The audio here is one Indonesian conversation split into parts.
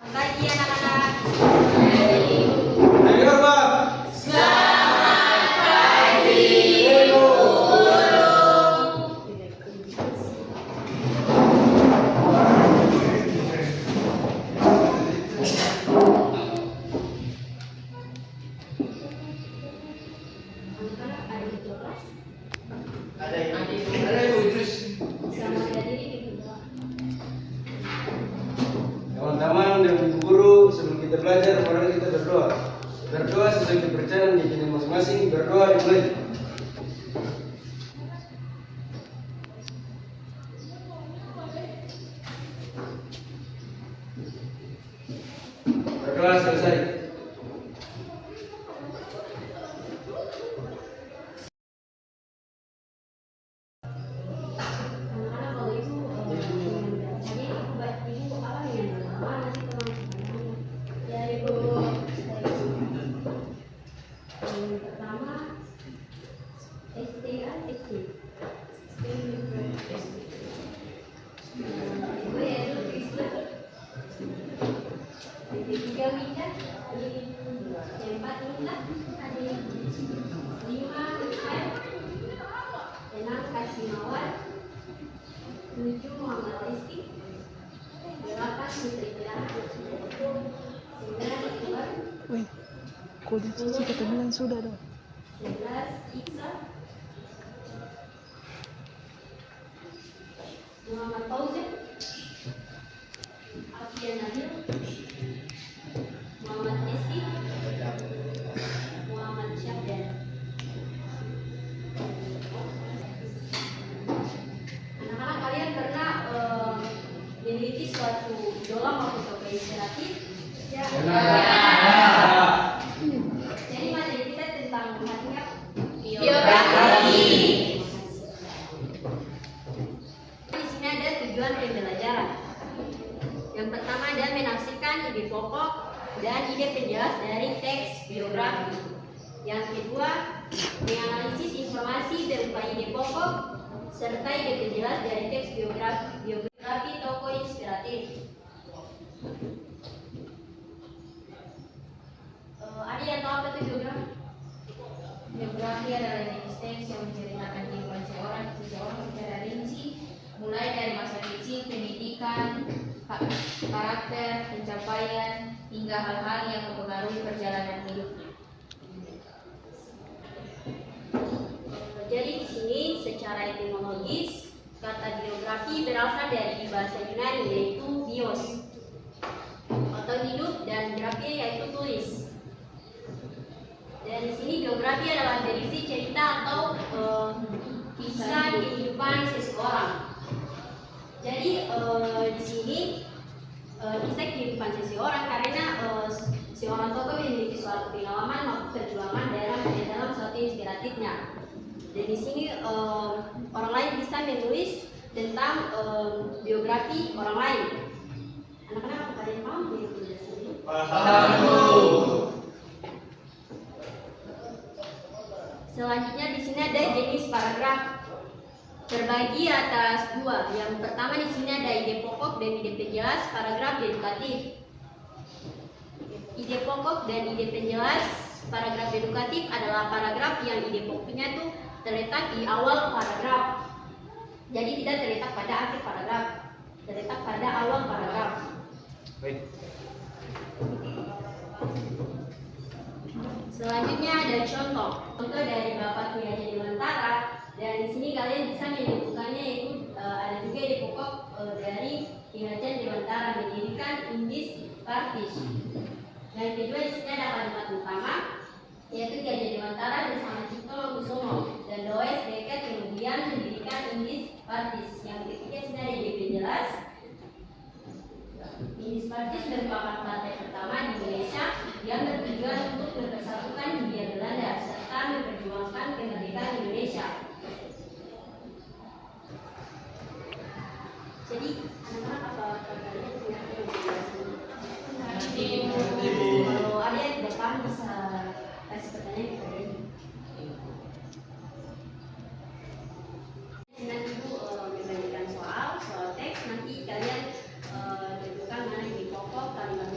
Pagi anak-anak. Ayo, Pak. Selamat pagi, anak-anak ada di kelas. Ada Ibu Idris. Selamat hadir di kelas. Teman-teman dan ibu guru, sebelum kita belajar, mari kita berdoa. Berdoa sesuai kepercayaan di diri masing-masing. Berdoa dimulai. Berdoa selesai. Anak-anak kalau ibu tadi ibu apa yang mana sih teman-teman? Ya ibu. Yang pertama STA SD. Ibu yaitu Kristen. Yang ketiga Wida. Yang empat Linda. Lima Michael. Enam Kasimawan. 7 Muhammad Rizky, 8 Putri Tiara, 9 Iqbal, Wih, kulit cuci ketemuan sudah dong. 11 Iksa, Muhammad Fauzan, Afian Nabil, Muhammad Rizky, Muhammad Syahdan. Anak-anak kalian pernah memiliki suatu idola maupun tokoh inspiratif? Ya. Jadi materi kita tentang materi biografi. Di sini ada tujuan pembelajaran. Yang pertama adalah menafsirkan ide pokok dan ide penjelas dari teks biografi. Yang kedua, menganalisis informasi berupa ide pokok serta ide penjelas dari teks biografi tokoh inspiratif. Ada yang tahu apa itu biografi? Biografi adalah teks yang menceritakan kehidupan seseorang secara rinci, mulai dari masa kecil, pendidikan, karakter, pencapaian, hingga hal-hal yang mempengaruhi perjalanan hidupnya. Jadi di sini secara etimologis kata biografi berasal dari bahasa Yunani yaitu bios atau hidup dan grafi yaitu tulis. Dan di sini biografi adalah berisi cerita atau kisah kehidupan seseorang. Jadi di sini kisah kehidupan seseorang karena seorang tokoh memiliki suatu pengalaman maupun perjuangan dalam suatu inspiratifnya. Dan di sini orang lain bisa menulis tentang biografi orang lain. Anak-anak apa kalian paham biografi ini? Paham. Selanjutnya di sini ada jenis paragraf terbagi atas dua. Yang pertama di sini ada ide pokok dan ide penjelas paragraf edukatif. Ide pokok dan ide penjelas paragraf edukatif adalah paragraf yang ide pokoknya itu terletak di awal paragraf. Jadi tidak terletak pada akhir paragraf, terletak pada awal paragraf. Baik. Selanjutnya ada contoh dari Bapak Ki Hajar Dewantara, dan di sini kalian bisa menyebutkannya yaitu ada juga ide pokok dari Ki Hajar Dewantara mendirikan Indis Partis. Yang kedua di sini ada kalimat utama yaitu Ki Hajar Dewantara bersama Cipto Longkusumo dan Does Becket kemudian mendirikan Indis Partis. Yang ketiga di sini ada ide penjelas. Indis Partis merupakan partai pertama di Indonesia yang bertujuan untuk mempersatukan Hindia Belanda serta memperjuangkan kemerdekaan Indonesia. Jadi anak-anak apa kalian punya penjelasan? Kalau ada yang tidak paham bisa kasih pertanyaan kepada ini. Nanti Ibu memberikan soal teks, nanti kalian tentukan mana yang di pokok kalimat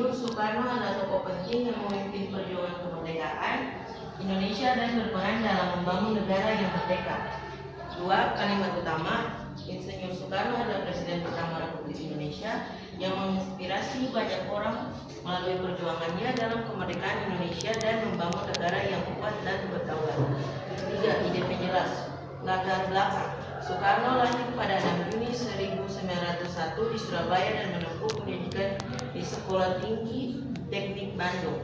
Menurut Soekarno adalah tokoh penting yang memimpin perjuangan kemerdekaan Indonesia dan berperan dalam membangun negara yang merdeka. 2. Kalimat utama. Insinyur Soekarno adalah Presiden pertama Republik Indonesia yang menginspirasi banyak orang melalui perjuangannya dalam kemerdekaan Indonesia dan membangun negara yang kuat dan berdaulat. 3. Ide penjelas. Latar belakang. Soekarno lahir pada 6 Juni 1901 di Surabaya dan menempuh pendidikan di Sekolah Tinggi Teknik Bandung.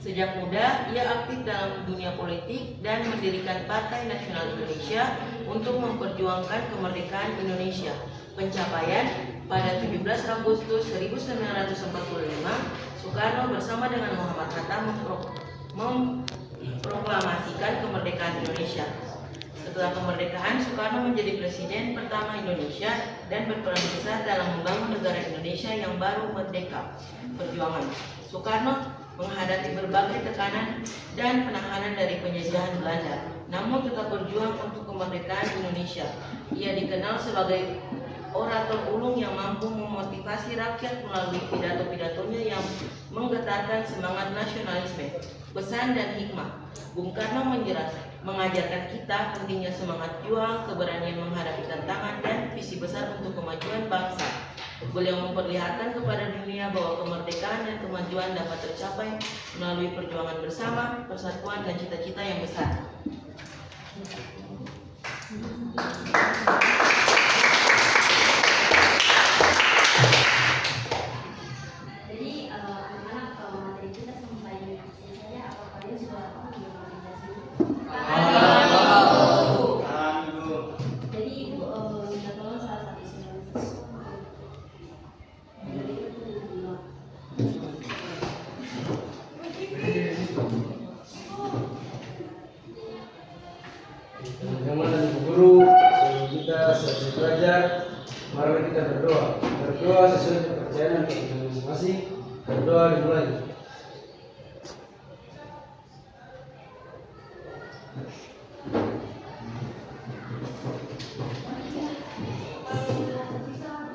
Sejak muda, ia aktif dalam dunia politik dan mendirikan Partai Nasional Indonesia untuk memperjuangkan kemerdekaan Indonesia. Pencapaian pada 17 Agustus 1945, Soekarno bersama dengan Muhammad Hatta memproklamasikan kemerdekaan Indonesia. Setelah kemerdekaan, Soekarno menjadi Presiden pertama Indonesia dan berperan besar dalam membangun negara Indonesia yang baru merdeka. Perjuangan Soekarno menghadapi berbagai tekanan dan penahanan dari penjajahan Belanda, namun tetap berjuang untuk kemerdekaan Indonesia. Ia dikenal sebagai orator ulung yang mampu memotivasi rakyat melalui pidato-pidatonya yang menggetarkan semangat nasionalisme, pesan dan hikmah. Bung Karno mengajarkan kita pentingnya semangat juang, keberanian menghadapi tantangan, dan visi besar untuk kemajuan bangsa. Beliau memperlihatkan kepada dunia bahwa kemerdekaan dan kemajuan dapat tercapai melalui perjuangan bersama, persatuan, dan cita-cita yang besar. Jadi anak-anak materi kita sampai di sini saja. Apa kalian sudah paham dengan organisasi ini? Jadi ibu minta tolong salah satu siswa. Teman-teman dan ibu guru, sebelum kita selesai belajar, mari kita berdoa. Berdoa sesuai kepercayaan kita masing-masing. Berdoa dimulai.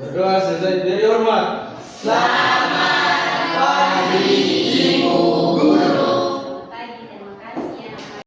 Berdoa selesai, beri hormat. Selamat pagi.